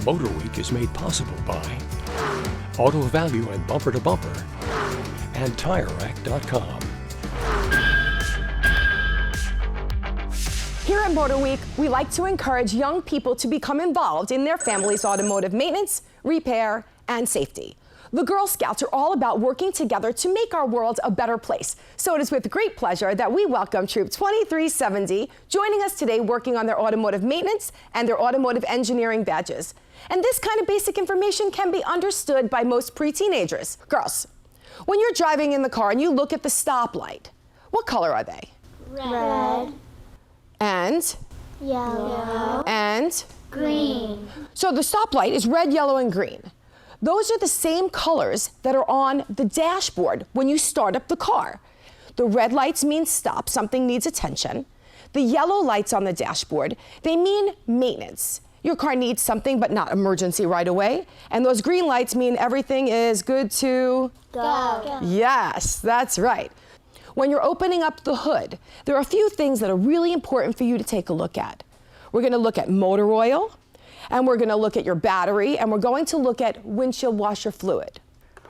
MotorWeek is made possible by Auto Value and Bumper to Bumper and TireRack.com. Here at MotorWeek, we like to encourage young people to become involved in their family's automotive maintenance, repair, and safety. The Girl Scouts are all about working together to make our world a better place. So it is with great pleasure that we welcome Troop 2370 joining us today working on their automotive maintenance and their automotive engineering badges. And this kind of basic information can be understood by most pre-teenagers. Girls, when you're driving in the car and you look at the stoplight, what color are they? Red. And? Yellow. And? Green. So the stoplight is red, yellow, and green. Those are the same colors that are on the dashboard when you start up the car. The red lights mean stop, something needs attention. The yellow lights on the dashboard, they mean maintenance. Your car needs something but not emergency right away. And those green lights mean everything is good to Go. Yes, that's right. When you're opening up the hood, there are a few things that are really important for you to take a look at. We're going to look at motor oil, and we're going to look at your battery, and we're going to look at windshield washer fluid.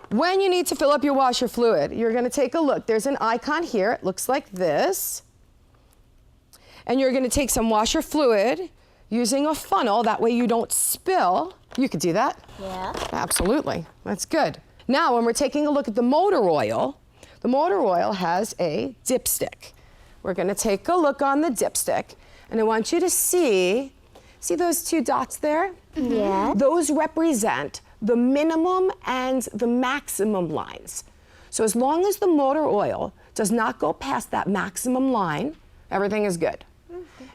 When you need to fill up your washer fluid, you're going to take a look. There's an icon here. It looks like this. And you're going to take some washer fluid using a funnel. That way you don't spill. You could do that? Yeah. Absolutely. That's good. Now, when we're taking a look at the motor oil has a dipstick. We're going to take a look on the dipstick, and I want you to see those two dots there? Yeah. Those represent the minimum and the maximum lines. So as long as the motor oil does not go past that maximum line, everything is good.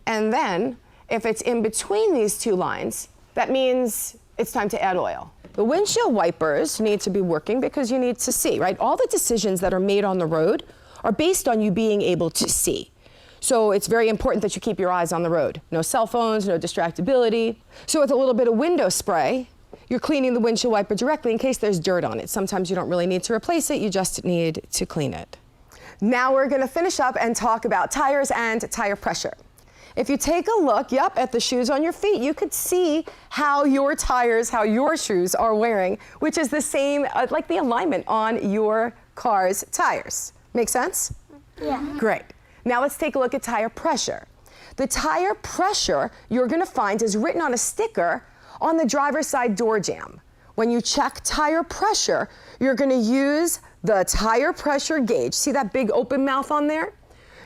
And then, if it's in between these two lines, that means it's time to add oil. The windshield wipers need to be working because you need to see, right? All the decisions that are made on the road are based on you being able to see. So it's very important that you keep your eyes on the road. No cell phones, no distractibility. So with a little bit of window spray, you're cleaning the windshield wiper directly in case there's dirt on it. Sometimes you don't really need to replace it, you just need to clean it. Now we're gonna finish up and talk about tires and tire pressure. If you take a look, at the shoes on your feet, you could see how your tires, how your shoes are wearing, which is the same, like the alignment on your car's tires. Make sense? Yeah. Great. Now let's take a look at tire pressure. The tire pressure you're gonna find is written on a sticker on the driver's side door jamb. When you check tire pressure, you're gonna use the tire pressure gauge. See that big open mouth on there?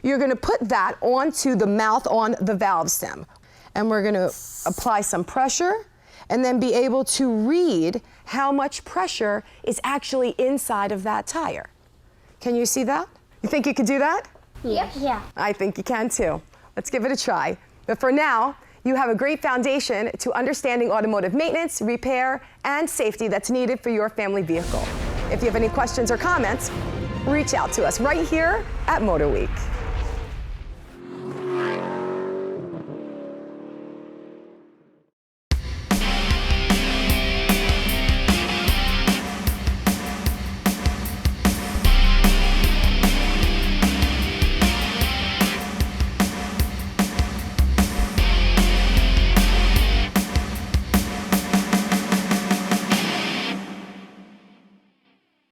You're gonna put that onto the mouth on the valve stem. And we're gonna apply some pressure and then be able to read how much pressure is actually inside of that tire. Can you see that? You think you could do that? Yeah. Yeah. I think you can too. Let's give it a try. But for now, you have a great foundation to understanding automotive maintenance, repair, and safety that's needed for your family vehicle. If you have any questions or comments, reach out to us right here at MotorWeek.